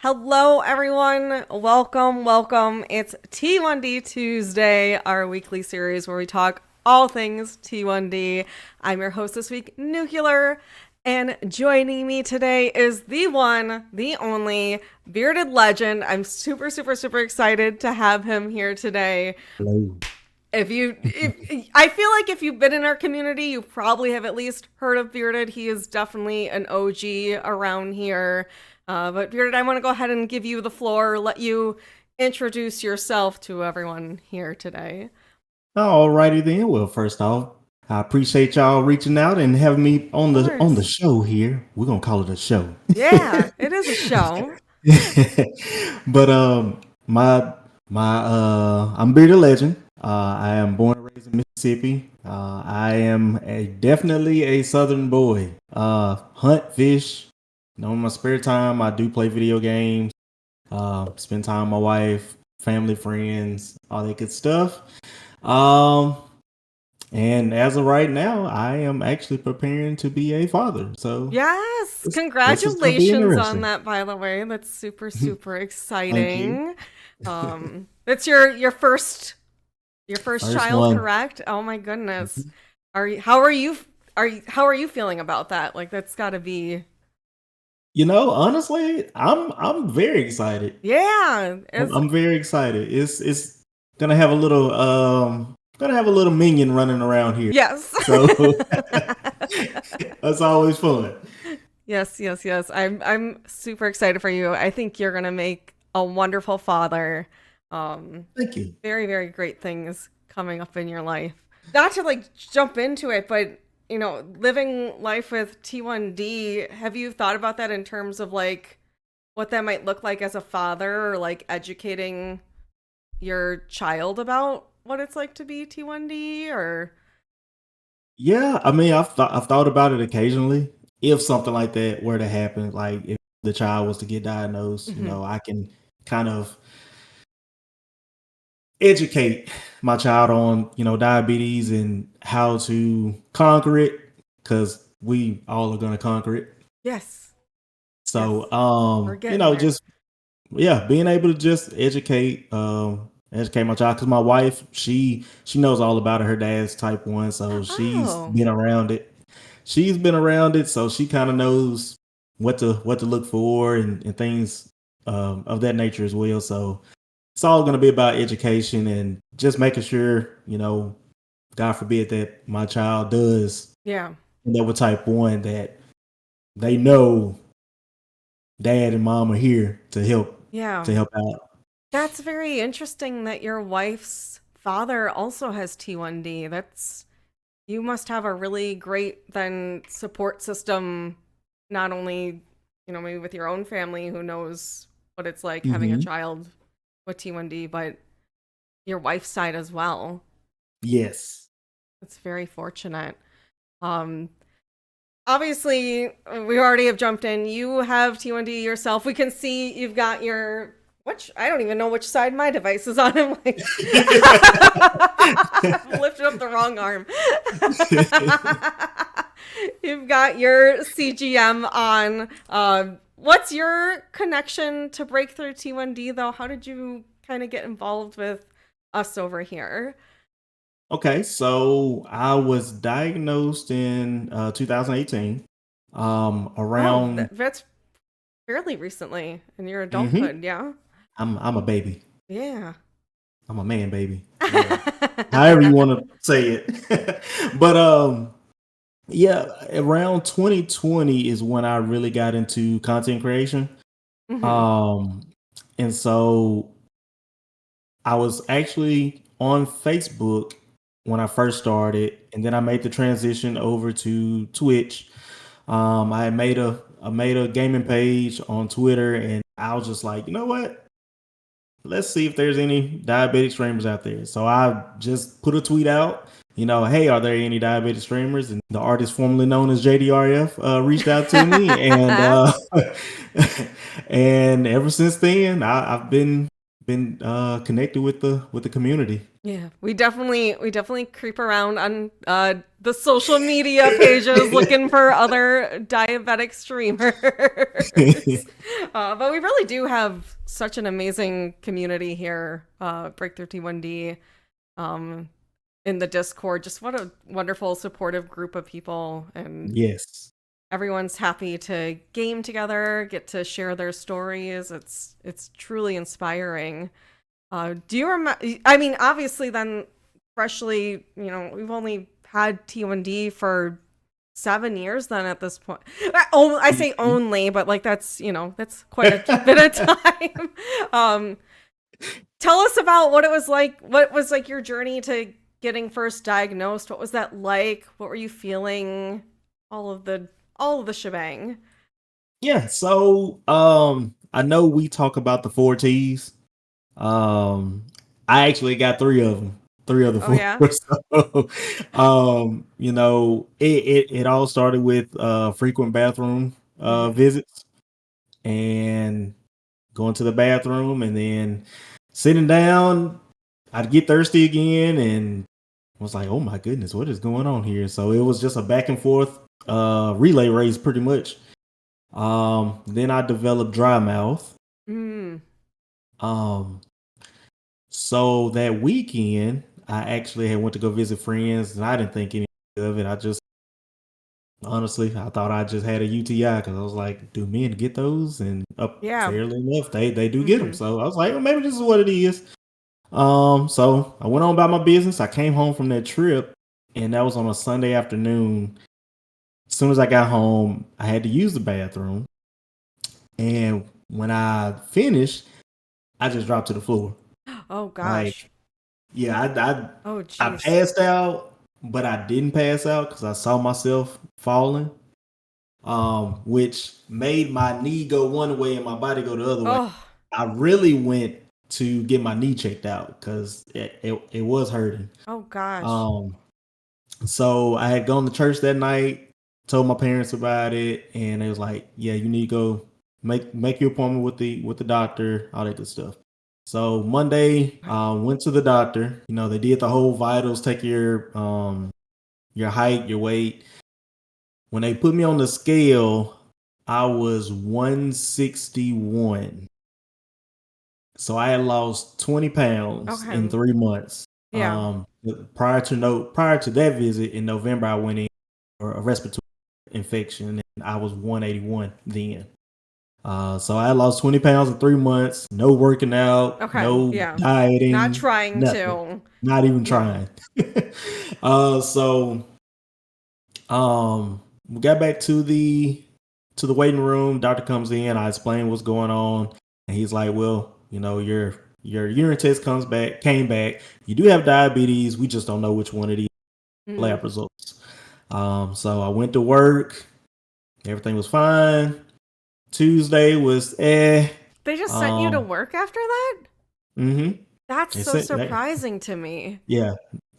Hello, everyone. Welcome. It's T1D Tuesday, our weekly series where we talk all things T1D. I'm your host this week, Nuclear, and joining me today is the one, the only Bearded Legend. I'm super excited to have him here today. Hello. I feel like if you've been in our community, you probably have at least heard of Bearded. He is definitely an OG around here. But Bearded, I want to go ahead and give you the floor, let you introduce yourself to everyone here today. Alrighty then. Well, first off, I appreciate y'all reaching out and having me on Of the course. show here. We're gonna call it a show. Yeah, it is a show. But I'm Bearded Legend. I am born and raised in Mississippi. I am definitely a Southern boy. Hunt, fish. In my spare time, I do play video games. Spend time with my wife, family, friends, all that good stuff. Um, and as of right now, I am actually preparing to be a father. So Yes, this is gonna be congratulations on interesting. that, by the way. That's super Thank you. exciting. That's your first First child, one. correct? Oh my goodness. Mhm. How are you feeling about that? Like that's got to be Honestly, I'm very excited. yeah, it's I'm very excited. It's gonna have a little minion running around here. yes. So that's always fun. Yes. I'm super excited for you. I think you're going to make a wonderful father. Thank you. Very great things coming up in your life. Not to like jump into it, but living life with T1D, have you thought about that in terms of like what that might look like as a father or like educating your child about what it's like to be T1D or Yeah, I mean, I've thought about it occasionally. If something like that were to happen, like if the child was to get diagnosed, Mhm. I can kind of educate my child on, diabetes and how to conquer it, because we all are gonna conquer it. Yes. So, Yes. We're getting there. just yeah, being able to just educate my child, because my wife, she knows all about it. Her dad's type 1, so Oh. she's been around it, so she kind of knows what to look for, and things of that nature as well. So it's all going to be about education and just making sure, God forbid that my child does Yeah. end up with type 1, that they know dad and mom are here to help Yeah. out. That's very interesting that your wife's father also has T1D. That's you must have a really great then support system, not only, maybe with your own family who knows what it's like having a Hmm. child with T1D, but your wife's side as well. Yes. It's very fortunate. Um, Obviously, we already have jumped in. You have T1D yourself. We can see you've got your which I don't even know which side my device is on. I'm like lifted up the wrong arm. You've got your CGM on. What's your connection to Breakthrough T1D though? How did you kind of get involved with us over here? Okay, so I was diagnosed in 2018. Oh, Around. that's fairly recently in your Hmm. adulthood, yeah. I'm a baby. Yeah. I'm a man, baby. Yeah, however you want to say it. But yeah, around 2020 is when I really got into content creation. Hmm. Um, and so I was actually on Facebook when I first started, and then I made the transition over to Twitch. I made a gaming page on Twitter, and I was just like, you know what? Let's see if there's any diabetic streamers out there. So I just put a tweet out, hey, are there any diabetic streamers? And the artist formerly known as JDRF reached out to me, and and ever since then, I've been connected with the community. Yeah, we definitely creep around on the social media pages looking for other diabetic streamers. But we really do have such an amazing community here, Breakthrough T1D, um, in the Discord. Just what a wonderful, supportive group of people, and Yes. everyone's happy to game together, get to share their stories. It's truly inspiring. Do you remember? I mean, obviously, then freshly, we've only had T1D for 7 years. Then at this point, oh, I say Mhm. only, but like that's quite a bit of time. Um, Tell us about what it was like. What was like your journey to getting first diagnosed? What was that like? What were you feeling? All of the shebang. Yeah, so I know we talk about the four T's. I actually got three of them, three of the Oh four. yeah. So, it all started with frequent bathroom Hmm. visits and going to the bathroom and then sitting down. I'd get thirsty again and was like, oh my goodness, what is going on here? So it was just a back and forth relay race pretty much. Then I developed dry mouth. Mm. Um, so that weekend, I actually had went to go visit friends, and I didn't think anything of it. I just honestly, I thought I just had a UTI because I was like, do men get those? And Yeah. fairly enough, they do get them. Hmm. So I was like, well, maybe this is what it is. So I went on about my business. I came home from that trip, and that was on a Sunday afternoon. As soon as I got home, I had to use the bathroom, and when I finished, I just dropped to the floor. Oh Like, gosh. yeah, Oh I jeez. passed out, but I didn't pass out because I saw myself falling, which made my knee go one way and my body go the other way. Oh. I really went to get my knee checked out because it was hurting. Oh gosh. Um, so I had gone to church that night, told my parents about it, and they was like, "Yeah, you need to go make your appointment with the doctor, all that good stuff." So Monday, went to the doctor. You know, they did the whole vitals, take your height, your weight. When they put me on the scale, I was 161. So I had lost 20 pounds in Okay. 3 months. Yeah. Prior to that visit in November, I went in for a respiratory infection, and I was 181 then. So I lost 20 pounds in 3 months. No working out, Okay. no Yeah. Not dieting, trying nothing. to. Not even Yeah. trying. So we got back to the waiting room. Doctor comes in. I explain what's going on, and he's like, "Well, your urine test came back. You do have diabetes. We just don't know which one it is. Mm. Lab results." So I went to work. Everything was fine. Tuesday was eh. They just sent you to Um, work after that? mm-hmm. That's It's so it. surprising to me. Yeah.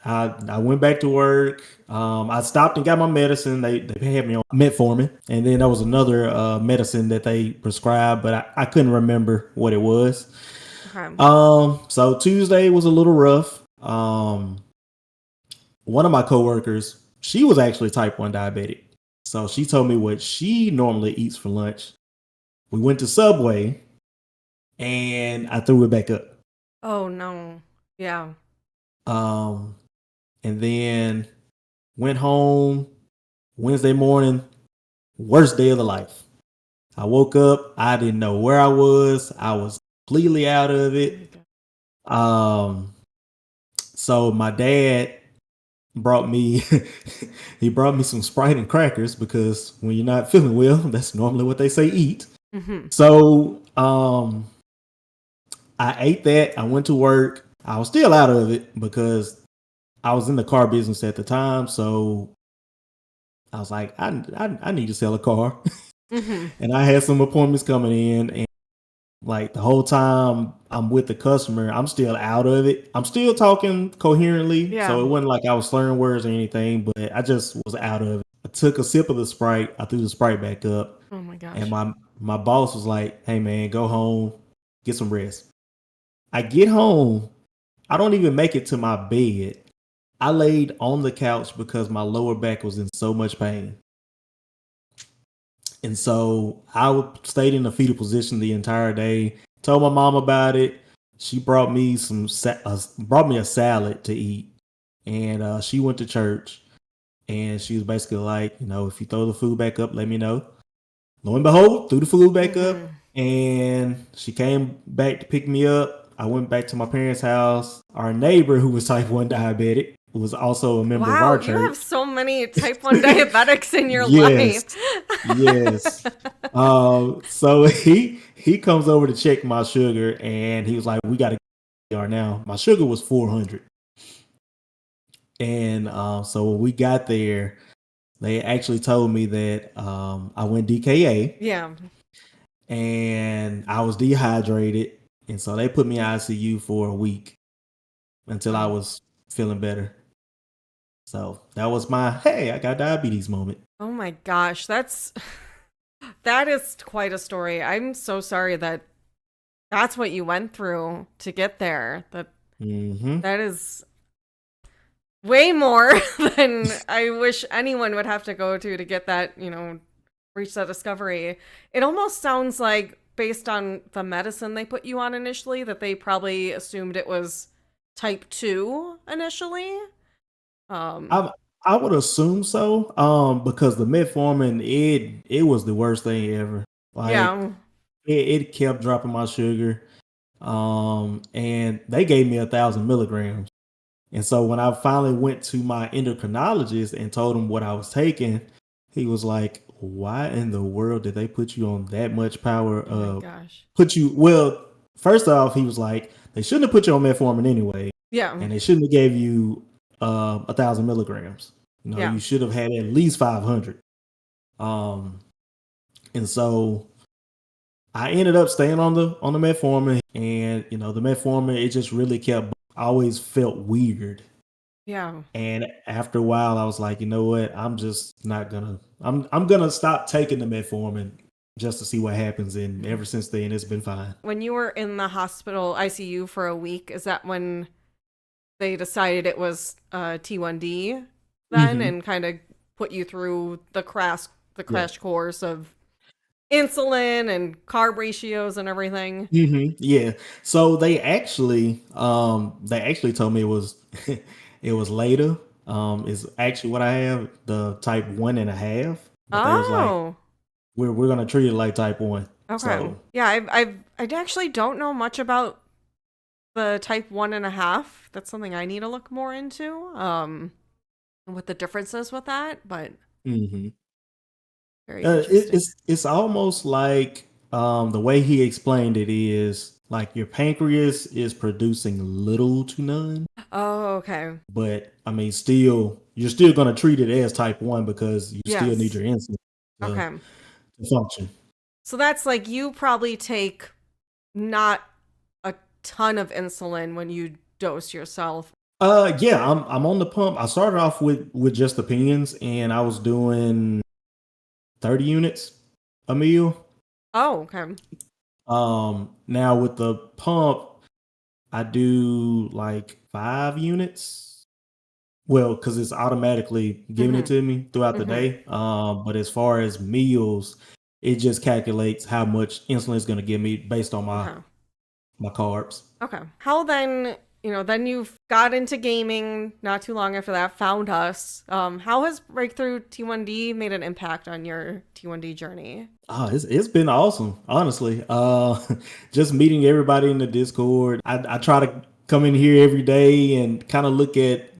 I went back to work. I stopped and got my medicine. They had me on metformin, and then there was another medicine that they prescribed, but I couldn't remember what it was. Okay. So Tuesday was a little rough. One of my coworkers, she was actually type 1 diabetic. So she told me what she normally eats for lunch. We went to Subway and I threw it back up. Oh no. Yeah. Um, and then went home Wednesday morning, worst day of the life. I woke up, I didn't know where I was. I was completely out of Oh my it. god. Um, so my dad brought me he brought me some Sprite and crackers because when you're not feeling well, that's normally what they say eat. Mm-hmm. So I ate that. I went to work. I was still out of it because I was in the car business at the time. So I was like, I need to sell a car. Mm-hmm. And I had some appointments coming in. And like the whole time I'm with the customer, I'm still out of it. I'm still talking coherently. Yeah. So it wasn't like I was slurring words or anything, but I just was out of it. I took a sip of the Sprite. I threw the Sprite back up. Oh my And gosh. my boss was like, hey man, go home, get some rest. I get home I don't even make it to my bed. I laid on the couch because my lower back was in so much pain. And so stayed in a fetal position the entire day. Told my mom about it. She brought me brought me a salad to eat, and she went to church. And she was basically like, if you throw the food back up, let me know. Lo and behold, threw the food back up, Mm-hmm. and she came back to pick me up. I went back to my parents' house. Our neighbor, who was type 1 diabetic, who was also a member of Wow, our you have church. so many type 1 diabetics in your life. Yes, yes. So he comes over to check my sugar, and he was like, "We got to get now." My sugar was 400, and so when we got there, they actually told me that I went DKA Yeah. and I was dehydrated, and so they put me in ICU for a week until I Wow. was feeling better. So that was my hey, I got diabetes moment. Oh my gosh, that is quite a story. I'm so sorry that that's what you went through to get there. Mm-hmm. That is way more than I wish anyone would have to go to get that, reach that discovery. It almost sounds like, based on the medicine they put you on initially, that they probably assumed it was type 2 initially. Um, I I would assume so, because the metformin it was the worst thing ever. Like yeah. it kept dropping my sugar, and they gave me 1,000 milligrams. And so when I finally went to my endocrinologist and told him what I was taking, he was like, "Why in the world did they put you on that much power? Oh my gosh. Put you well." First off, he was like, "They shouldn't have put you on metformin anyway, Yeah. and they shouldn't have gave you 1,000 milligrams. Yeah. You should have had at least 500." Um, and so I ended up staying on the metformin, and the metformin it just really kept. I always felt weird. Yeah. And after a while, I was like, you know what? I'm just not gonna. I'm gonna stop taking the metformin just to see what happens. And ever since then, it's been fine. When you were in the hospital ICU for a week, is that when they decided it was T1D then, Hmm. and kind of put you through the Yeah. crash course of insulin and carb ratios and everything? Yeah. So they actually told me it was it was later. Is actually what I have the type 1.5, but they was like, Oh, we're gonna treat it like type 1. okay. So Yeah, I actually don't know much about the type 1.5. That's something I need to look more into. What the difference is with that, but hmm very interesting. it's almost like the way he explained it is like your pancreas is producing little to none, Oh, okay. but I mean, still you're still going to treat it as type 1 because you still need Yes. your insulin to, Okay. to function. So that's like you probably take not a ton of insulin when you dose yourself. Yeah, I'm on the pump. I started off with just the pens, and I was doing 30 units a meal. Oh, okay. Now with the pump, I do like 5 units. Well, because it's automatically giving it Mm-hmm. to me throughout the Mm-hmm. day. But as far as meals, it just calculates how much insulin it's going to give me based on Okay. my carbs. Okay. How then, then you've got into gaming not too long after that, found us. How has Breakthrough T1D made an impact on your T1D journey? Oh, it's been awesome, honestly. Just meeting everybody in the Discord. I try to come in here every day and kind of look at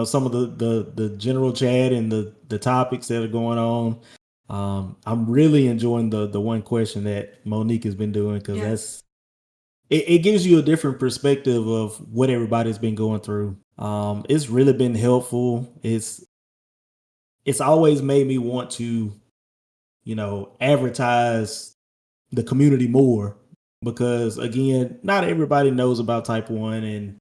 some of the general chat and the topics that are going on. I'm really enjoying the one question that Monique has been doing because Yes. it gives you a different perspective of what everybody's been going through. It's really been helpful. It's always made me want to advertise the community more because again, not everybody knows about type 1 and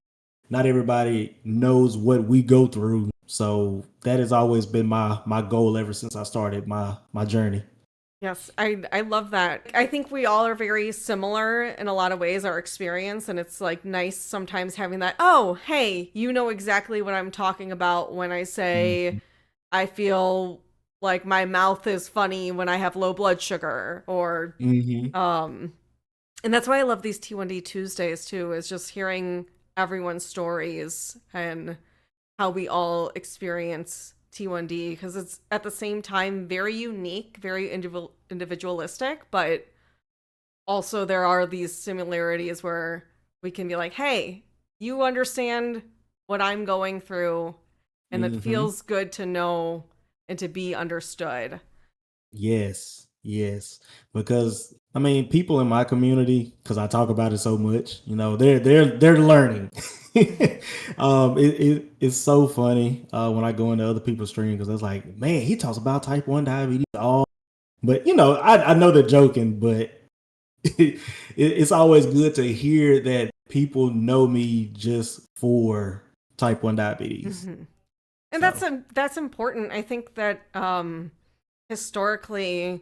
not everybody knows what we go through. So that has always been my goal ever since I started my journey. Yes, I love that. I think we all are very similar in a lot of ways, our experience, and it's like nice sometimes having that, oh, hey, you know exactly what I'm talking about when I say Mhm. I feel like my mouth is funny when I have low blood sugar or Mhm. um and that's why I love these T1D Tuesdays too, is just hearing everyone's stories and how we all experience T1D because it's at the same time very unique, very individualistic, but also there are these similarities where we can be like, hey, you understand what I'm going through, and it Mhm. feels good to know and to be understood. Yes, yes. Because I mean, people in my community, because I talk about it so much, they're learning. Mhm. It's so funny when I go into other people's stream because it's like, man, he talks about type 1 diabetes all, but I know they're joking, but it's always good to hear that people know me just for type 1 diabetes. Mhm. And So, that's important. I think that historically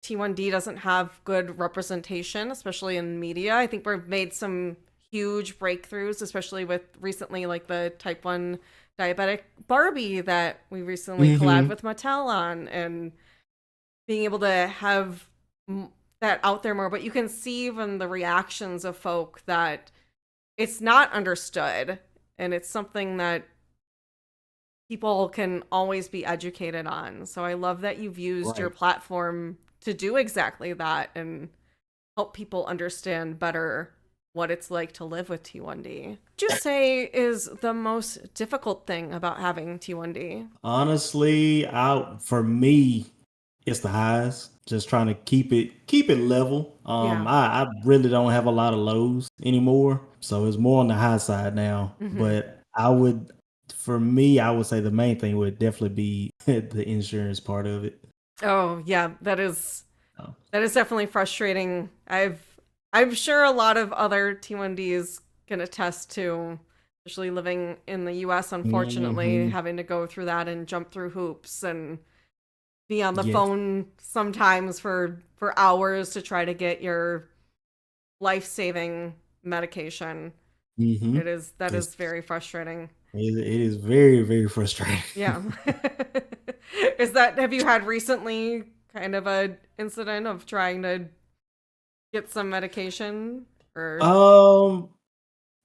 T1D doesn't have good representation, especially in media. I think we've made some huge breakthroughs, especially with recently like the type 1 diabetic Barbie that we recently collabed hmm with Mattel on, and being able to have that out there more. But you can see even the reactions of folk that it's not understood, and it's something that people can always be educated on. So I love that you've used your right. platform to do exactly that and help people understand better what it's like to live with T1D. What would you say is the most difficult thing about having T1D? Honestly, for me, it's the highs. Just trying to keep it level. Yeah. I really don't have a lot of lows anymore, so it's more on the high side now. Hmm. But for me, I would say the main thing would definitely be the insurance part of it. Oh, yeah, Oh, that is definitely frustrating. I'm sure a lot of other T1Ds can attest to, especially living in the US, unfortunately, hmm having to go through that and jump through hoops and be on the yes, phone sometimes for hours to try to get your life-saving medication. hmm That it's is very frustrating. it is very very frustrating. Yeah. Is that have you had recently kind of a incident of trying to get some medication or um,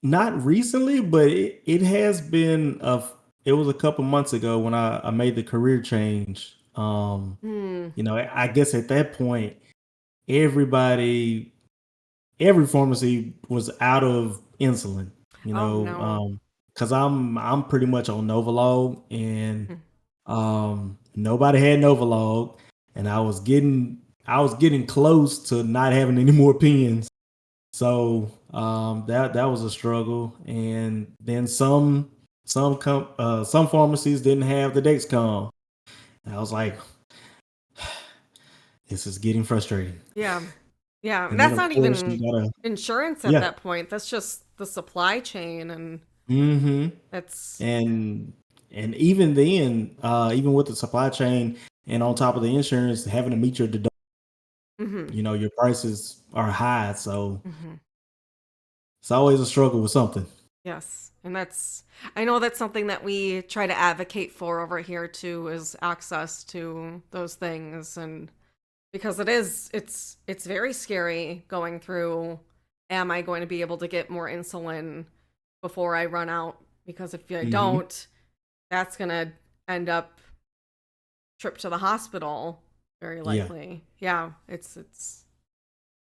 Not recently, but it has been it was a couple months ago when I made the career change. hmm. I guess at that point, everybody, every pharmacy was out of insulin, Oh no. because I'm pretty much on Novolog and Hmm. nobody had Novolog, and I was getting close to not having any more pens. So that was a struggle, and then some pharmacies didn't have the Dexcom. And I was like, this is getting frustrating. Yeah. Yeah, and And then that's of not course you even gotta, insurance at yeah, that point. That's just the supply chain and hmm that's and even then, even with the supply chain and on top of the insurance, having to meet your deductible, mhm. your prices are high, so Mhm. it's always a struggle with something. Yes. And I know that's something that we try to advocate for over here too is access to those things and because it's very scary going through am I going to be able to get more insulin before I run out because if I hmm don't that's going to end up trip to the hospital very Yeah. likely. Yeah, it's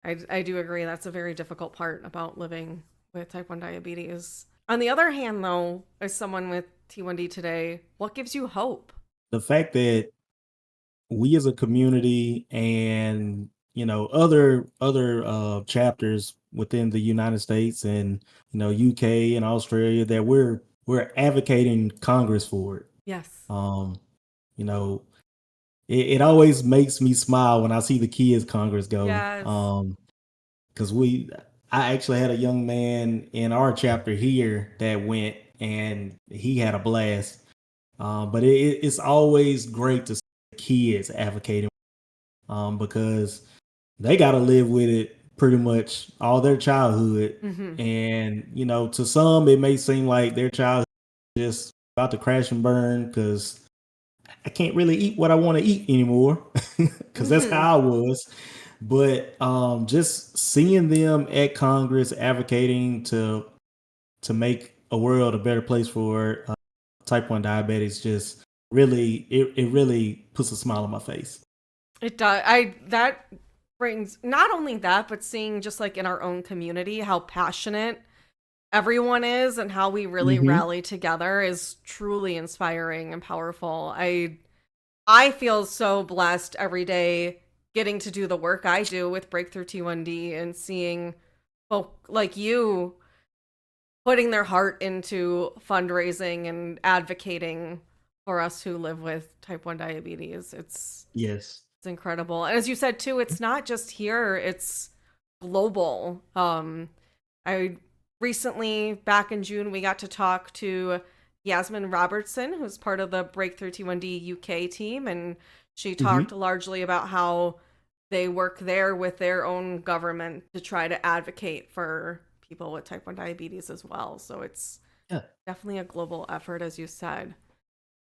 I do agree that's a very difficult part about living with type 1 diabetes. On the other hand though, as someone with T1D today, what gives you hope? The fact that we as a community and other chapters within the United States and UK and Australia that we're advocating Congress for it. Yes. Um, you know, it always makes me smile when I see the kids Congress go. Yes. Because I actually had a young man in our chapter here that went and he had a blast. But it's always great to see kids advocating because they got to live with it pretty much all their childhood. Mm-hmm. And, to some, it may seem like their childhood is just about to crash and burn because I can't really eat what I want to eat anymore because that's Mm-hmm. how I was. But just seeing them at Congress advocating to make a world a better place for type 1 diabetics just really it really puts a smile on my face. It does. That brings not only that, but seeing just like in our own community how passionate everyone is and how we really Hmm. rally together is truly inspiring and powerful. I feel so blessed every day getting to do the work I do with Breakthrough T1D and seeing folk like you putting their heart into fundraising and advocating for us who live with type 1 diabetes. Yes. It's incredible. And as you said too, it's not just here, it's global. I recently, back in June, we got to talk to Yasmin Robertson, who's part of the Breakthrough T1D UK team, and she talked Hmm. largely about how they work there with their own government to try to advocate for people with type 1 diabetes as well. So it's Yeah. definitely a global effort, as you said.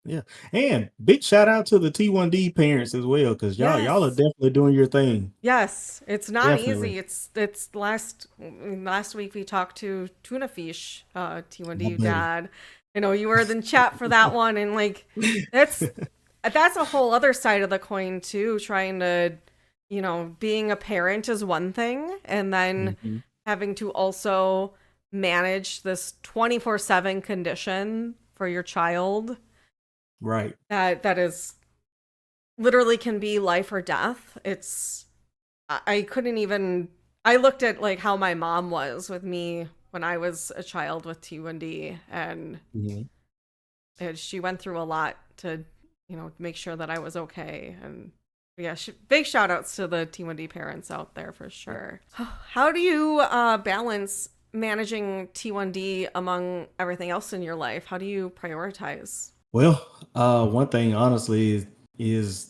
Yeah. And big shout out to the T1D parents as well, because y'all are Yes. definitely doing your thing. Yes, it's not Definitely. easy. It's last week we talked to Tuna Fish, My T1D buddy. dad. You know, you were in chat for that one, and like that's that's a whole other side of the coin too. Trying to, being a parent is one thing, and then Hmm. having to also manage this 24/7 condition for your child Right. that is literally can be life or death. I couldn't even. I looked at like how my mom was with me when I was a child with T1D, Hmm. and she went through a lot to, make sure that I was okay. And yeah, big shout outs to the T1D parents out there for sure. How do you balance managing T1D among everything else in your life? How do you prioritize? Well, one thing honestly is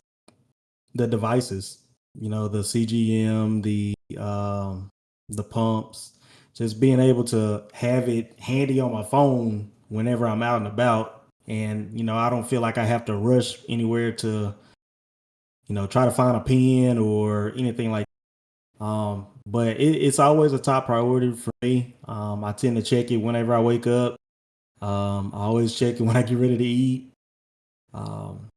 the devices, the CGM, the pumps, just being able to have it handy on my phone whenever I'm out and about. And, I don't feel like I have to rush anywhere to, try to find a pen or anything like but it's always a top priority for me. I tend to check it whenever I wake up. I always check it when I get ready to eat. Um,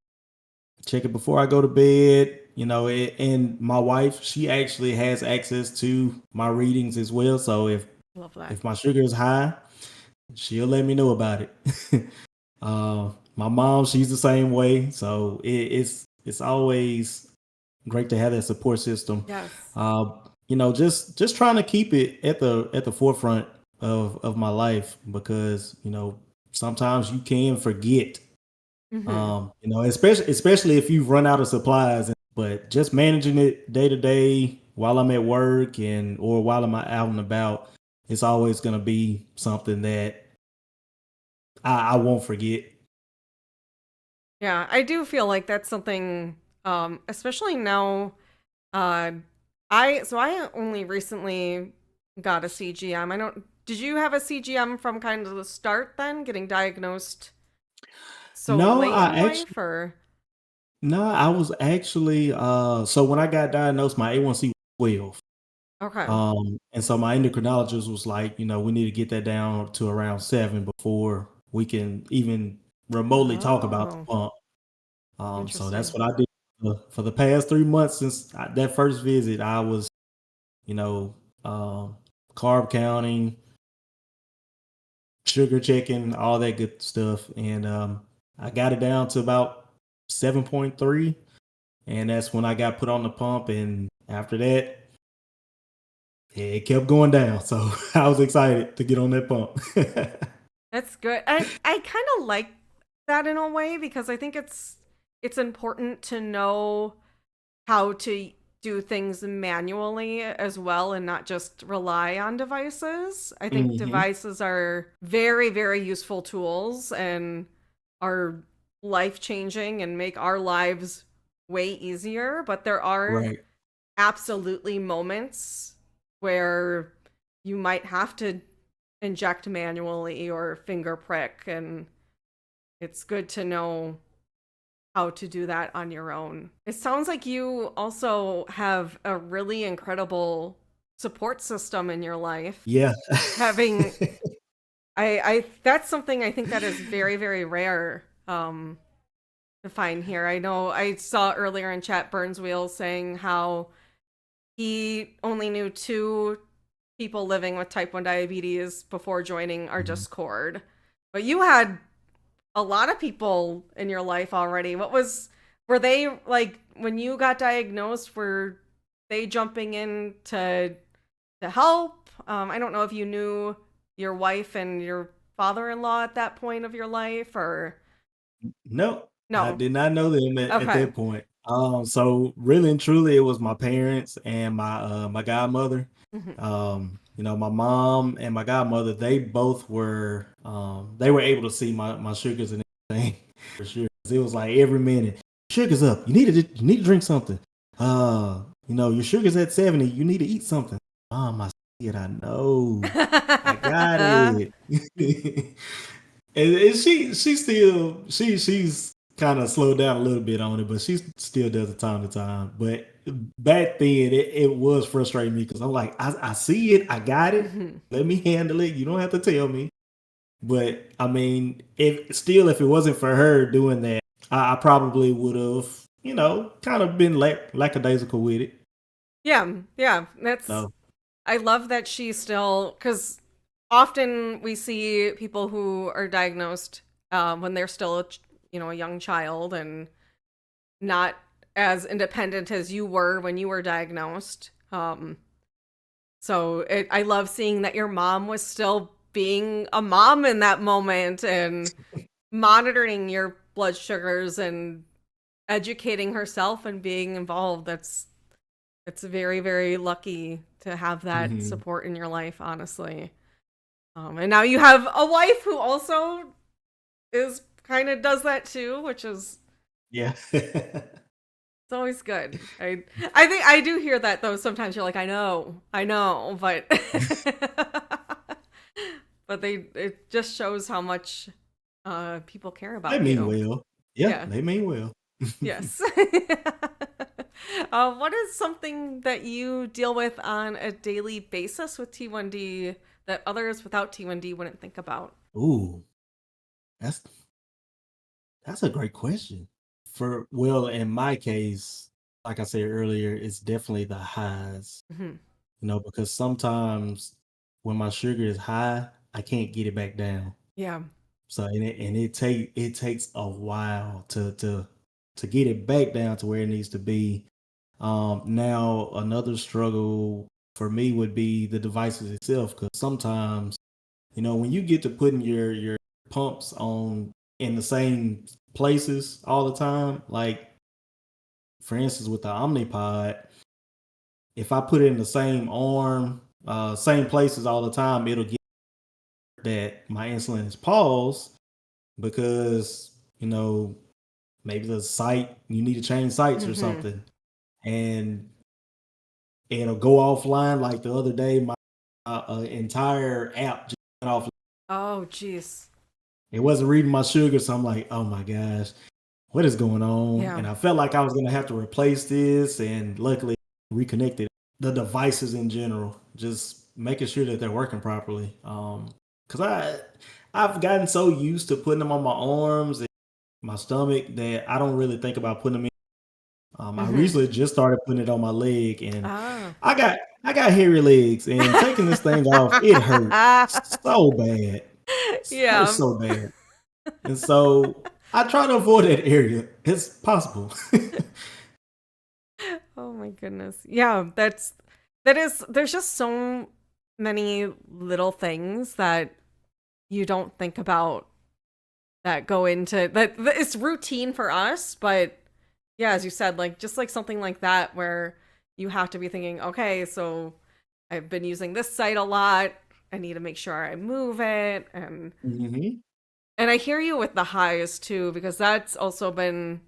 Check it before I go to bed. And my wife, she actually has access to my readings as well. So if Love that. if my sugar is high, she'll let me know about it. My mom, she's the same way. So it's always great to have that support system. Yes. Just trying to keep it at the forefront of my life because sometimes you can forget Mm-hmm. especially if you've run out of supplies. But just managing it day to day while I'm at work and or while I'm out and about, it's always going to be something that I won't forget. Yeah, I do feel like that's something, especially now. Uh, I only recently got a CGM. I don't. Did you have a CGM from kind of the start then, getting diagnosed so No, late in I life, actually or no, I was actually so when I got diagnosed, my A1C was 12. okay? And so my endocrinologist was like, we need to get that down to around 7 before we can even remotely talk about the Oh, pump. So that's interesting. what I did for the past 3 months since that first visit. I was, you know, um, carb counting, sugar checking, all that good stuff, and I got it down to about 7.3, and that's when I got put on the pump. And after that, it kept going down. So I was excited to get on that pump. That's good. I kind of like that in a way because I think it's important to know how to do things manually as well and not just rely on devices. I think Hmm. devices are very, very useful tools and are life changing and make our lives way easier, but there are Right. absolutely moments where you might have to inject manually or finger prick, and it's good to know how to do that on your own. It sounds like you also have a really incredible support system in your life. Yeah. Having I that's something I think that is very, very rare to find here. I know I saw earlier in chat Burns Wheel saying how he only knew two people living with type 1 diabetes before joining our Mhm. Discord. But you had a lot of people in your life already. Were they like when you got diagnosed, were they jumping in to help? I don't know if you knew your wife and your father-in-law at that point of your life or No, I no. did not know them at Okay. that point. So really and truly, it was my parents and my godmother. Hmm. My mom and my godmother, they were able to see my sugars and everything for sure. It was like every minute, sugar's up. You need to drink something. Your sugar's at 70. You need to eat something. Mom, I see it. I know. I got it. And she's kind of slowed down a little bit on it, but she still does it time to time. But back then, it was frustrating me because I'm like, I see it, I got it. Hmm. Let me handle it. You don't have to tell me. But I mean, if it wasn't for her doing that, I probably would have, kind of been lackadaisical with it. Yeah, yeah. That's So, I love that she still, because often we see people who are diagnosed when they're still, a young child and not as independent as you were when you were diagnosed. I love seeing that your mom was still being a mom in that moment and monitoring your blood sugars and educating herself and being involved. It's very, very lucky to have that mhm. support in your life, honestly. And now you have a wife who also is kind of does that too, which is Yeah. it's always good. I think I do hear that though. Sometimes you're like, I know, but but it just shows how much people care They about mean you. well. Yeah, Yeah. they mean well. Yes. What is something that you deal with on a daily basis with T1D that others without T1D wouldn't think about? Ooh, that's that's a great question. In my case, like I said earlier, it's definitely the highs, Hmm. because sometimes when my sugar is high, I can't get it back down. Yeah. So it takes a while to get it back down to where it needs to be. Now another struggle for me would be the devices itself, because sometimes when you get to putting your pumps on in the same places all the time, like for instance with the Omnipod, if I put it in the same arm, same places all the time, it'll get that my insulin is paused because maybe the site you need to change sites or Hmm. something, and it'll go offline. Like the other day, my entire app just went off. Oh, jeez. It wasn't reading my sugar, so I'm like, oh my gosh, what is going on? Yeah. And I felt like I was gonna have to replace this, and luckily reconnected the devices in general, just making sure that they're working properly. Because I've gotten so used to putting them on my arms and my stomach that I don't really think about putting them in. I Hmm. recently just started putting it on my leg, and Ah. I got I got hairy legs, and taking this thing off, it hurt so bad. Hurts Yeah. so bad. And so I try to avoid that area as possible. Oh my goodness. Yeah, there's just so many little things that you don't think about that go into that it's routine for us, but yeah, as you said, like just like something like that where you have to be thinking, okay, so I've been using this site a lot. I need to make sure I move it Mhm. and I hear you with the highs too because that's also been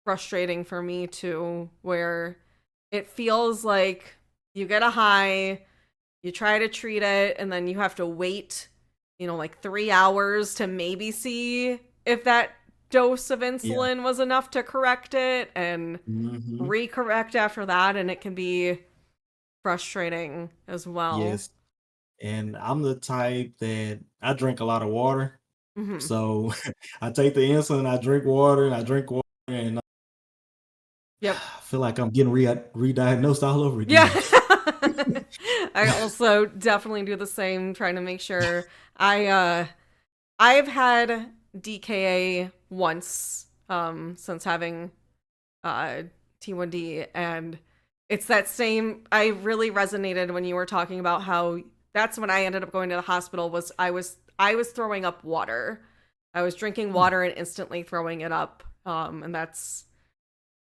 frustrating for me too, where it feels like you get a high, you try to treat it, and then you have to wait, like 3 hours to maybe see if that dose of Yeah. insulin was enough to correct it, and Hmm. recorrect after that, and it can be frustrating as well. Yes. And I'm the type that I drink a lot of water. Hmm. So I take the insulin, I drink water, and I drink water, and Yep. I feel like I'm getting re-diagnosed all over Yeah. again. I also definitely do the same, trying to make sure I've had DKA once since having uh T1D, and it's that same. I really resonated when you were talking about how that's when I ended up going to the hospital. Was I was throwing up water. I was drinking water and instantly throwing it up, and that's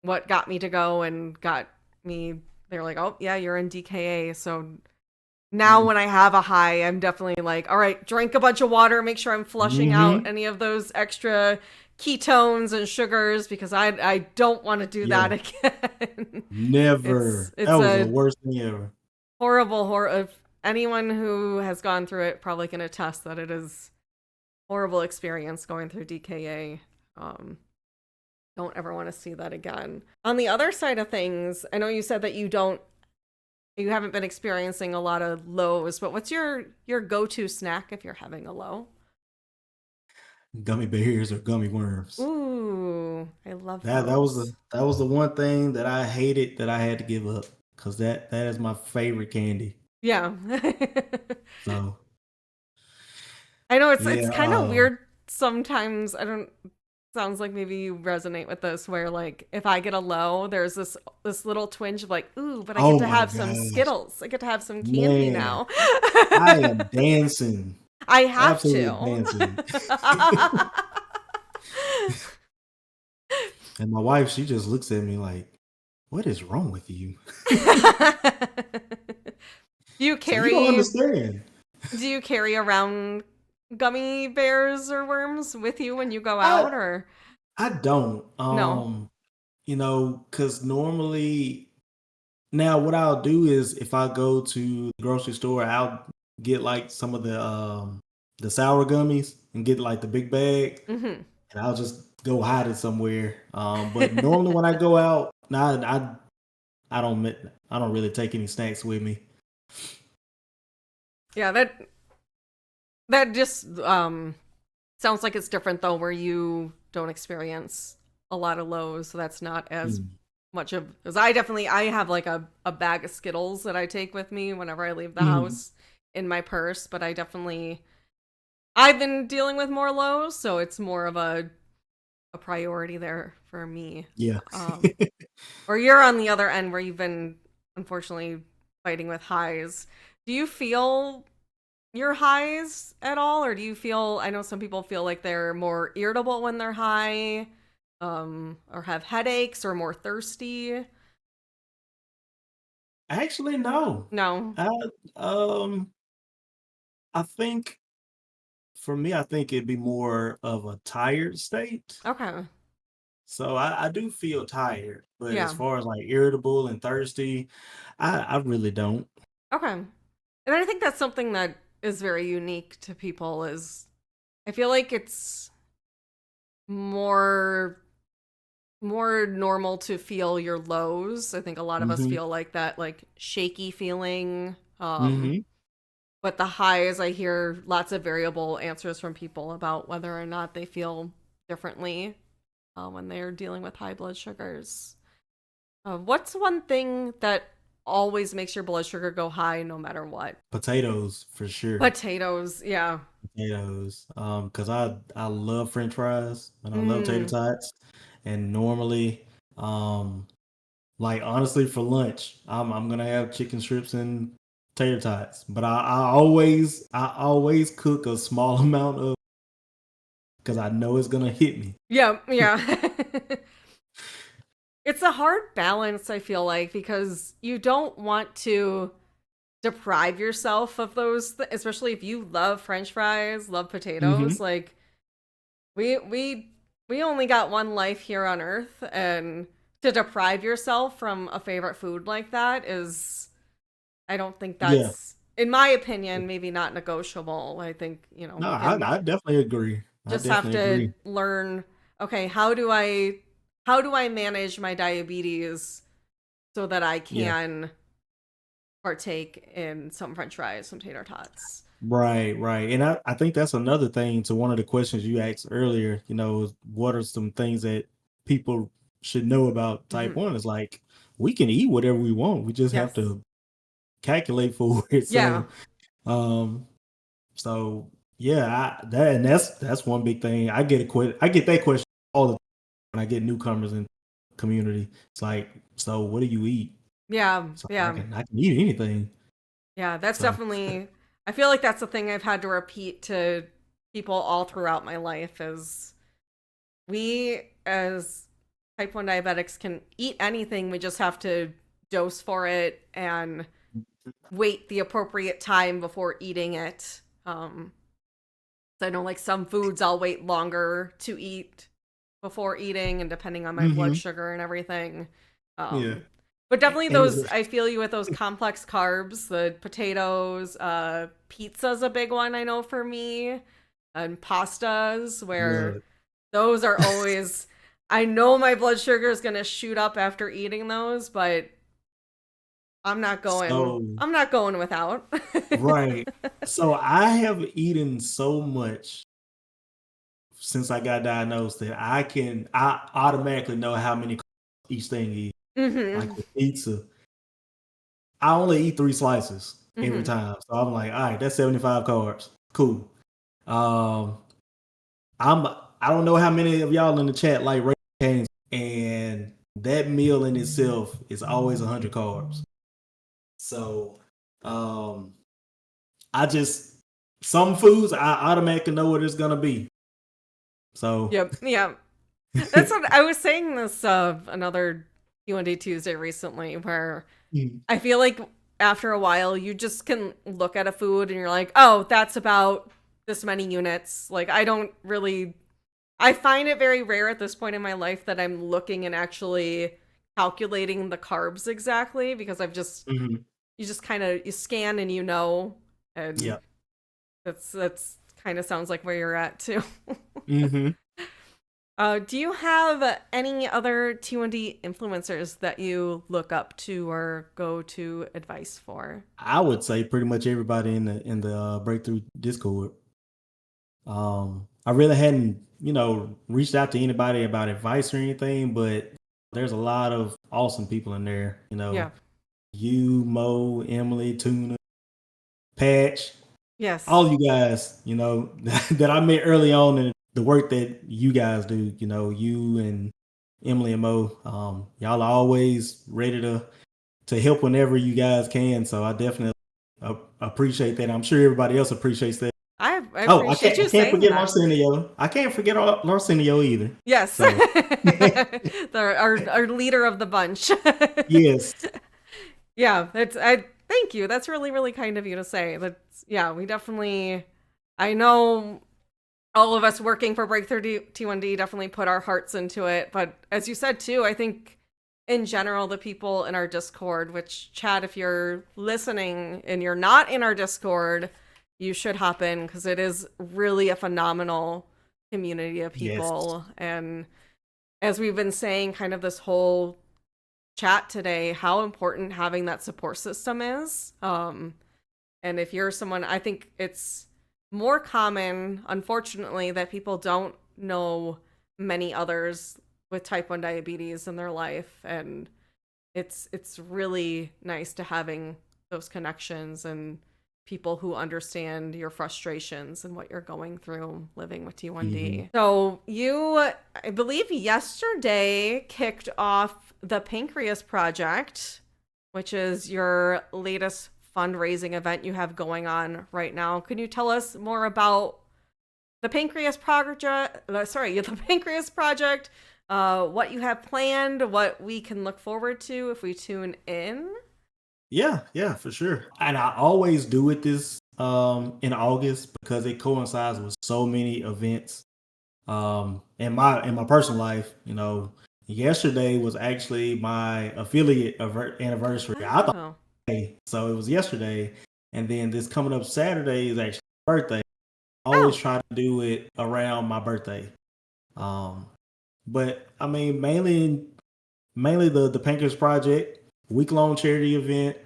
what got me to go and got me. They're like, oh yeah, you're in DKA. So now when I have a high, I'm definitely like, all right, drink a bunch of water, make sure I'm flushing out Mm-hmm. any of those extra ketones and sugars, because I don't want to do that Yeah. again. it's Never. That it's was the a worst thing ever. horrible horror. If anyone who has gone through it probably can attest that it is horrible experience going through DKA. Don't ever want to see that again. On the other side of things, I know you said that you haven't been experiencing a lot of lows, but what's your go-to snack if you're having a low? Gummy bears or gummy worms. Ooh, I love That was the those. one thing that I hated that I had to give up because that is my favorite candy. Yeah. So I know it's yeah, kind of weird sometimes. I don't sounds like maybe you resonate with this, where like if I get a low, there's this little twinge of like, ooh, but I get oh to my have some gosh, Skittles. I get to have some candy man, now. I am dancing, I have absolutely to. dancing. And my wife, she just looks at me like, "What is wrong with you?" Do you So you don't carry understand. do you carry around gummy bears or worms with you when you go I out, or I don't, no? because normally now what I'll do is if I go to the grocery store, I'll get like some of the sour gummies and get like the big bag, Hmm. and I'll just go hide it somewhere. But normally when I go out, nah, I don't really take any snacks with me. Yeah, that just sounds like it's different though, where you don't experience a lot of lows, so that's not as Mm. much of, because I have like a bag of Skittles that I take with me whenever I leave the Mhm. house in my purse, but I've been dealing with more lows, so it's more of a priority there for me. Yeah. Um, or you're on the other end where you've been unfortunately fighting with highs. Do you feel your highs at all, or do you feel, I know some people feel like they're more irritable when they're high, or have headaches or more thirsty? Actually, no. No. I um I think for me, I think it'd be more of a tired state. Okay. So I do feel tired, but as Yeah. far as like irritable and thirsty, I really don't. Okay. And I think that's something that is very unique to people, is I feel like it's more more normal to feel your lows. I think a lot of us Hmm. feel like that, like shaky feeling. Hmm. But the highs, I hear lots of variable answers from people about whether or not they feel differently when they're dealing with high blood sugars. What's one thing that always makes your blood sugar go high no matter what? Potatoes for sure. Potatoes, yeah. Potatoes. Because I love French fries and I love tater Mm. tots. And normally, um, like honestly, for lunch, I'm gonna have chicken strips and tater tots. But I always cook a small amount of because I know it's gonna hit me. Yeah, yeah. It's a hard balance, I feel like, because you don't want to deprive yourself of those, especially if you love French fries, love Hmm. potatoes. Like we we only got one life here on Earth, and to deprive yourself from a favorite food like that is, I don't think Yeah. that's, in my opinion, maybe not negotiable. I think, No, we can I definitely agree. I just have definitely to agree. learn, okay, how do I manage my diabetes so that I Yeah. can partake in some french fries, some tater tots. Right, right. And I think that's another thing to one of the questions you asked earlier, what are some things that people should know about type Hmm. 1? Is like we can eat whatever we want. We just have Yes. to calculate for it. Yeah. Um so yeah, that's one big thing. I get that question all the time when I get newcomers in community. It's like, so what do you eat? Yeah. So Yeah. I can eat anything. Yeah. That's So definitely, I feel like that's the thing I've had to repeat to people all throughout my life is we as type 1 diabetics can eat anything. We just have to dose for it and wait the appropriate time before eating it. So I know like some foods I'll wait longer to eat before eating, and depending on my blood hmm sugar and everything. yeah. Um, but definitely And those, I feel you with those complex carbs, the potatoes, pizza's a big one I know for me, and pastas, where look, those are always, I know my blood sugar is going to shoot up after eating those, but so I'm not going without. right. So I have eaten so much since I got diagnosed that I automatically know how many each thing is. Like Hmm. with pizza, I only eat 3 slices every Hmm. time. So I'm like, all right, that's 75 carbs. Cool. Um, I'm I don't know how many of y'all in the chat like Ray Canes, and that meal in itself is always 100 carbs. So um I just some foods I automatically know what it's gonna be. So Yep. Yeah. That's what I was saying this another T1D Tuesday recently, where Mm, I feel like after a while you just can look at a food and you're like, oh, that's about this many units. Like I don't really, I find it very rare at this point in my life that I'm looking and actually calculating the carbs exactly, because mhm, you just kind of, you scan and and yeah. that's kind of sounds like where you're at too. hmm Do you have any other T1D influencers that you look up to or go to advice for? I would say pretty much everybody in the Breakthrough Discord. I really hadn't, reached out to anybody about advice or anything, but there's a lot of awesome people in there. Yeah. You, Mo, Emily, Tuna, Patch, Yes. all you guys, that I met early on in the work that you guys do. You and Emily and Mo, y'all are always ready to help whenever you guys can. So I definitely appreciate that. I'm sure everybody else appreciates that. I Oh, appreciate I you can't saying forget that. Larsenio. I can't forget Larsenio either. Yes. So Our leader of the bunch. yes. Yeah, that's I thank you. That's really really kind of you to say. That's, yeah, we definitely, I know all of us working for Breakthrough T1D definitely put our hearts into it, but as you said too, I think in general the people in our Discord, which Chad, if you're listening and you're not in our Discord, you should hop in because it is really a phenomenal community of Yes. people. And as we've been saying kind of this whole chat today, how important having that support system is. And if you're someone, I think it's more common, unfortunately, that people don't know many others with type 1 diabetes in their life. And it's really nice to having those connections and people who understand your frustrations and what you're going through living with hmm T1D. So you, I believe yesterday, kicked off the Pancreas Project, which is your latest fundraising event you have going on right now. Can you tell us more about the Pancreas Project? The Pancreas Project. What you have planned, what we can look forward to if we tune in. Yeah, yeah, for sure. And I always do it this in August because it coincides with so many events In my personal life, yesterday was actually my affiliate anniversary. I thought Oh. so. It was yesterday, and then this coming up Saturday is actually my birthday. I always Oh. try to do it around my birthday. Um, but I mean, mainly the Pankers Project, week long charity event.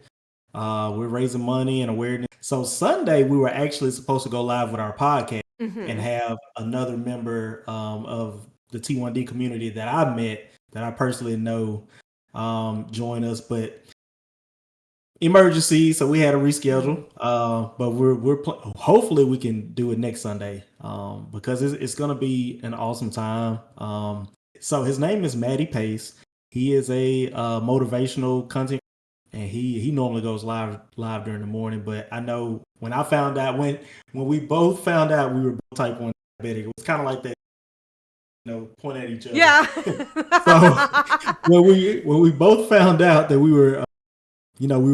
We're raising money and awareness. So Sunday we were actually supposed to go live with our podcast and Mm-hmm. have another member of the T1D community that I met that I personally know join us, but emergency, so we had to Mm. reschedule. But hopefully we can do it next Sunday because it's gonna be an awesome time. So his name is Matty Pace. He is a motivational content, and he normally goes live during the morning. But I know when I found out when we both found out we were both type 1 diabetic, it was kind of like that, point at each other. Yeah. So when we both found out that we were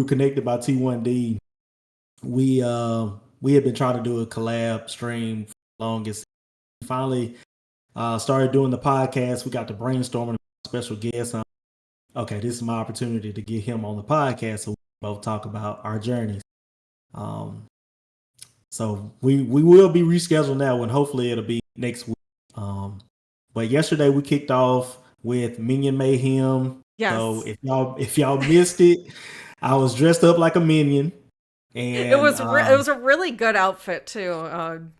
connected by T1D, we had been trying to do a collab stream for the longest. Finally started doing the podcast. We got to brainstorming a special guest. Okay, this is my opportunity to get him on the podcast so we both talk about our journeys. Um, so we will be rescheduling that one. Hopefully it'll be next week. But yesterday we kicked off with Minion Mayhem. So Yes. if y'all missed it, I was dressed up like a minion, It and was it was a really good outfit too. On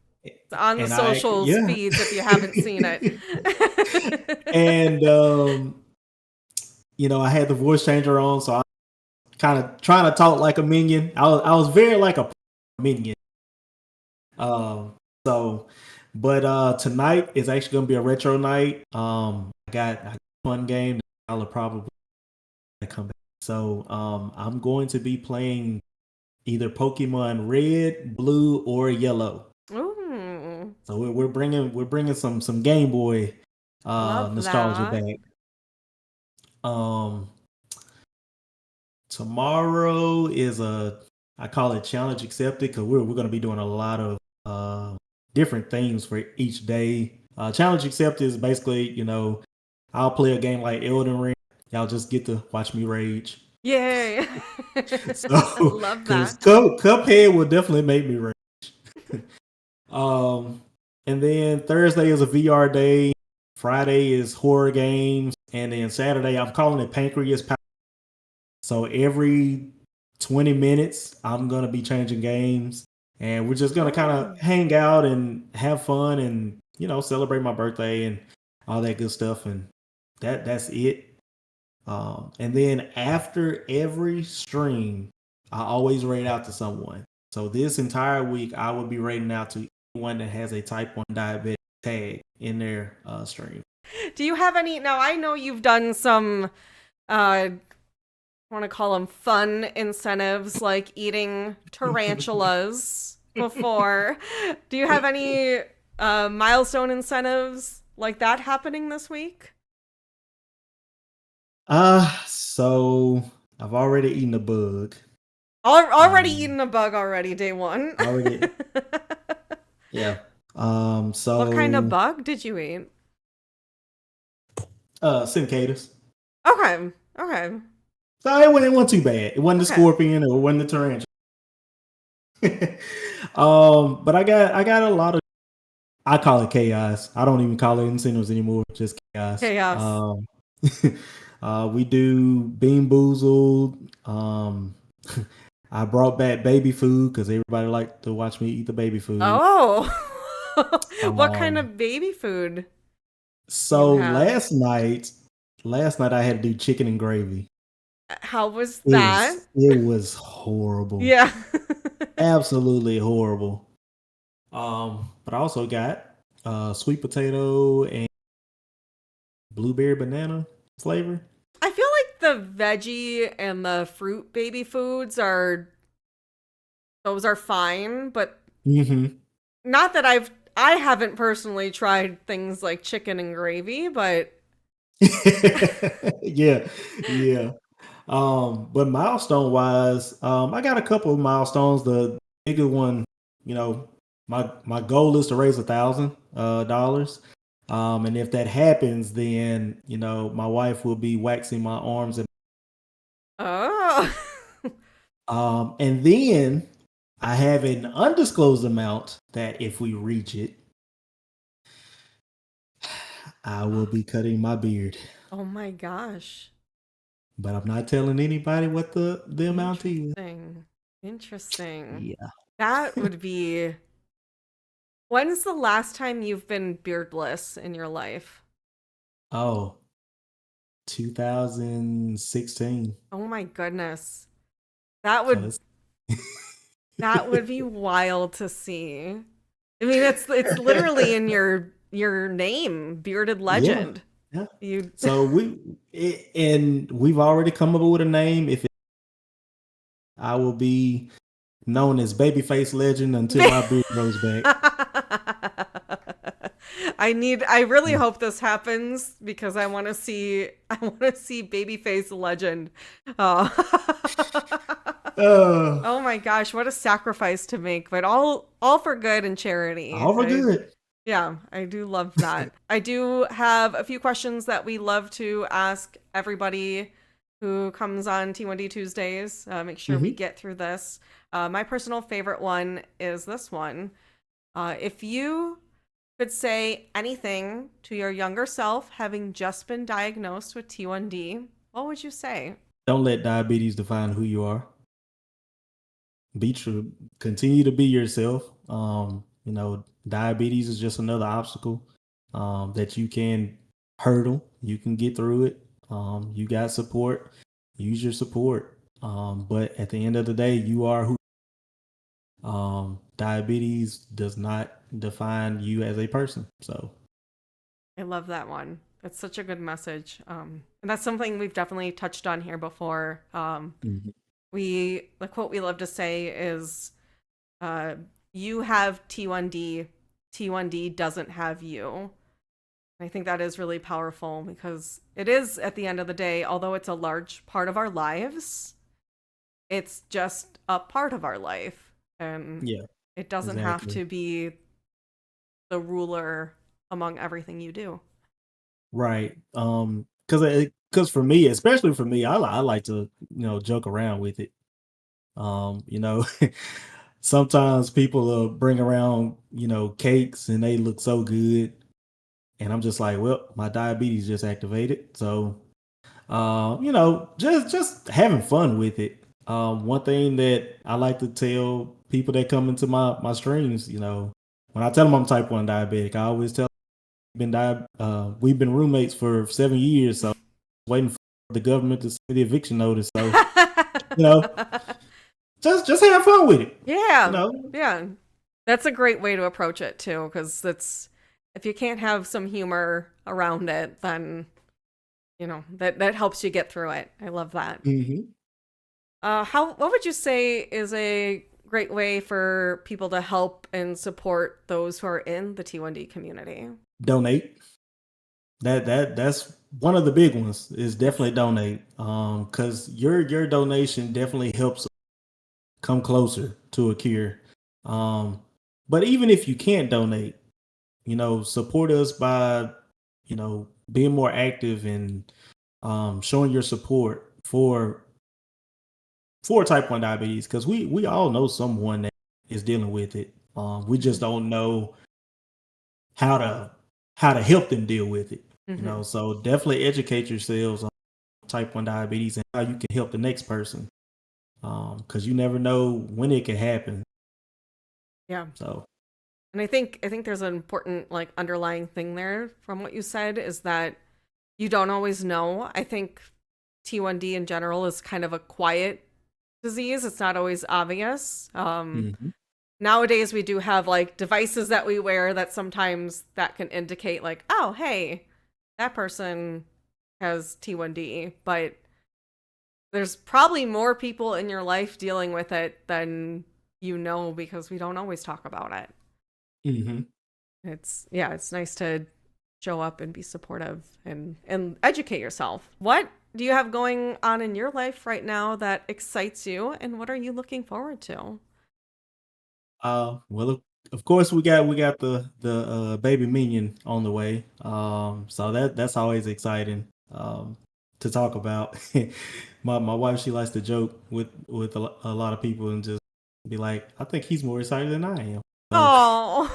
the and I socials yeah, feeds if you haven't seen it. and I had the voice changer on, so I kind of trying to talk like a minion. I was very like a minion. So, but tonight is actually gonna be a retro night. I got a fun game that I'll probably come back. So I'm going to be playing either Pokemon Red, Blue, or Yellow. Ooh, So we're bringing some Game Boy love nostalgia that. back. Um, Tomorrow is I call it challenge accepted because we're going to be doing a lot of different things for each day. Challenge accepted is basically, I'll play a game like Elden Ring. Y'all just get to watch me rage. Yay. So, Love because that. Cuphead will definitely make me rage. Um, and then Thursday is a VR day. Friday is horror games, and then Saturday I'm calling it Pancreas. So every 20 minutes, I'm going to be changing games, and we're just going to kind of Oh. hang out and have fun and, celebrate my birthday and all that good stuff. And that's it. And then after every stream, I always rate out to someone. So this entire week, I will be rating out to anyone that has a type 1 diabetic tag in their stream. Do you have any? Now, I know you've done some, I want to call them fun incentives, like eating tarantulas before. Do you have any milestone incentives like that happening this week? So I've already eaten a bug. Already Um, eaten a bug already, day one. already, yeah. What kind of So bug did you eat? cicadas. Okay, okay, So it wasn't too bad. It wasn't the okay. scorpion or it wasn't the tarantula. But I got a lot of. I call it chaos. I don't even call it incentives anymore. Just chaos. Chaos. We do bean boozled. I brought back baby food because everybody liked to watch me eat the baby food. Oh. What kind Um, of baby food you so have? last night I had to do chicken and gravy. How was It that? was it was horrible, Yeah. absolutely horrible. But I also got sweet potato and blueberry banana flavor. I feel like the veggie and the fruit baby foods are those are fine, but Hmm. not that I haven't personally tried things like chicken and gravy, but Yeah, yeah. But milestone wise, I got a couple of milestones. The bigger one, you know, my goal is to raise $1,000. And if that happens, then my wife will be waxing my arms Oh. and then I have an undisclosed amount that if we reach it, I will be cutting my beard. Oh my gosh. But I'm not telling anybody what the amount is. Interesting. Interesting. Yeah. That would be. When's the last time you've been beardless in your life? Oh, 2016. Oh my goodness. That So would it's that would be wild to see. I mean, it's literally in your name, Bearded yeah. Legend. Yeah. You So and we've already come up with a name. I will be known as Babyface Legend until my beard grows back. I really Yeah. hope this happens because I want to see Babyface Legend. Oh. Uh, Oh my gosh, what a sacrifice to make, but all for good and charity. all for good. Yeah, I do love that. I do have a few questions that we love to ask everybody who comes on T1D Tuesdays. Make sure we Hmm. get through this. My personal favorite one is this one. If you could say anything to your younger self having just been diagnosed with T1D, what would you say? Don't let diabetes define who you are. Be true. Continue to be yourself. Diabetes is just another obstacle that you can hurdle. You can get through it. You got support. Use your support. But at the end of the day, you are who. Diabetes does not define you as a person. So, I love that one. That's such a good message. And that's something we've definitely touched on here before. mhm. The quote we love to say is, "You have T1D. T1D doesn't have you." I think that is really powerful because it is at the end of the day, although it's a large part of our lives, it's just a part of our life, and Yeah, it doesn't have exactly. to be the ruler among everything you do. Right. Because for me, especially for me, I like to joke around with it. You know, sometimes people bring around cakes and they look so good, and I'm just like, well, my diabetes just activated. So, just having fun with it. One thing that I like to tell people that come into my streams, when I tell them I'm type 1 diabetic, I always tell we've been roommates for 7 years, so waiting for the government to send the eviction notice. So, you know, just have fun with it. You Yeah, know. yeah. That's a great way to approach it too, because that's if you can't have some humor around it, then that helps you get through it. I love that. Hmm. How what would you say is a great way for people to help and support those who are in the T1D community? Donate. That's one of the big ones. Is Yes. definitely donate. Because your donation definitely helps come closer to a cure. Um, but even if you can't donate, support us by being more active and showing your support for type 1 diabetes, because we all know someone that is dealing with it. We just Hmm. don't know how to help them deal with it. Hmm. So definitely educate yourselves on type 1 diabetes and how you can help the next person, because you never know when it can happen. Yeah. So. And I think there's an important like underlying thing there from what you said is that you don't always know. I think T1D in general is kind of a quiet disease. It's not always obvious. Mhm. Nowadays we do have like devices that we wear that sometimes that can indicate like, oh, hey, that person has T1D, but there's probably more people in your life dealing with it than because we don't always talk about it. Mhm. It's nice to show up and be supportive and educate yourself. What do you have going on in your life right now that excites you and what are you looking forward to? Well, of course we got the baby minion on the way. So that's always exciting to talk about. My wife, she likes to joke with a lot of people and just be like, I think he's more excited than I am. So, Oh,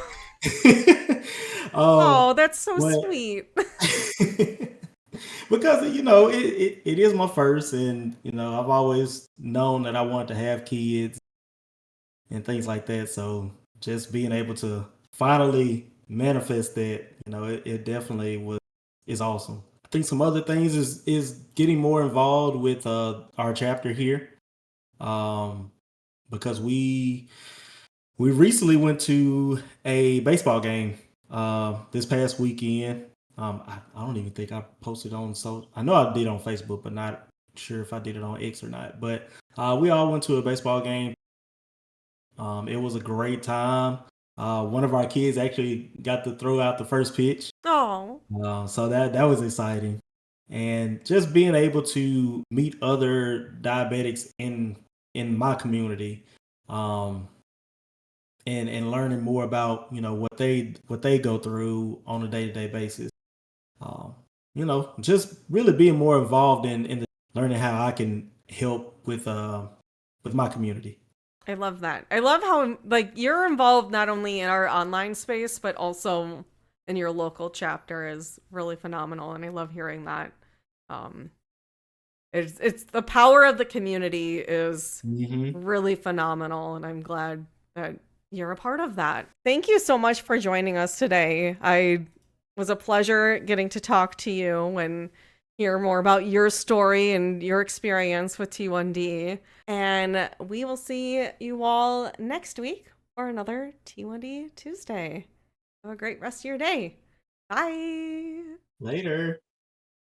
um, oh, that's so but sweet. because it is my first, and I've always known that I wanted to have kids and things like that. So just being able to finally manifest that, it definitely is awesome. I think some other things is getting more involved with our chapter here, um, because we recently went to a baseball game this past weekend. I don't even think I posted on, so I know I did on Facebook, but not sure if I did it on X or not. But we all went to a baseball game. It was a great time. One of our kids actually got to throw out the first pitch, Oh, so that was exciting. And just being able to meet other diabetics in my community, um, and learning more about what they go through on a day to day basis. Um, just really being more involved in the learning how I can help with my community. I love that. I love how like you're involved not only in our online space but also in your local chapter is really phenomenal, and I love hearing that. Um, it's the power of the community is Hmm. really phenomenal, and I'm glad that you're a part of that. Thank you so much for joining us today. I was a pleasure getting to talk to you and hear more about your story and your experience with T1D. And we will see you all next week for another T1D Tuesday. Have a great rest of your day. Bye. Later.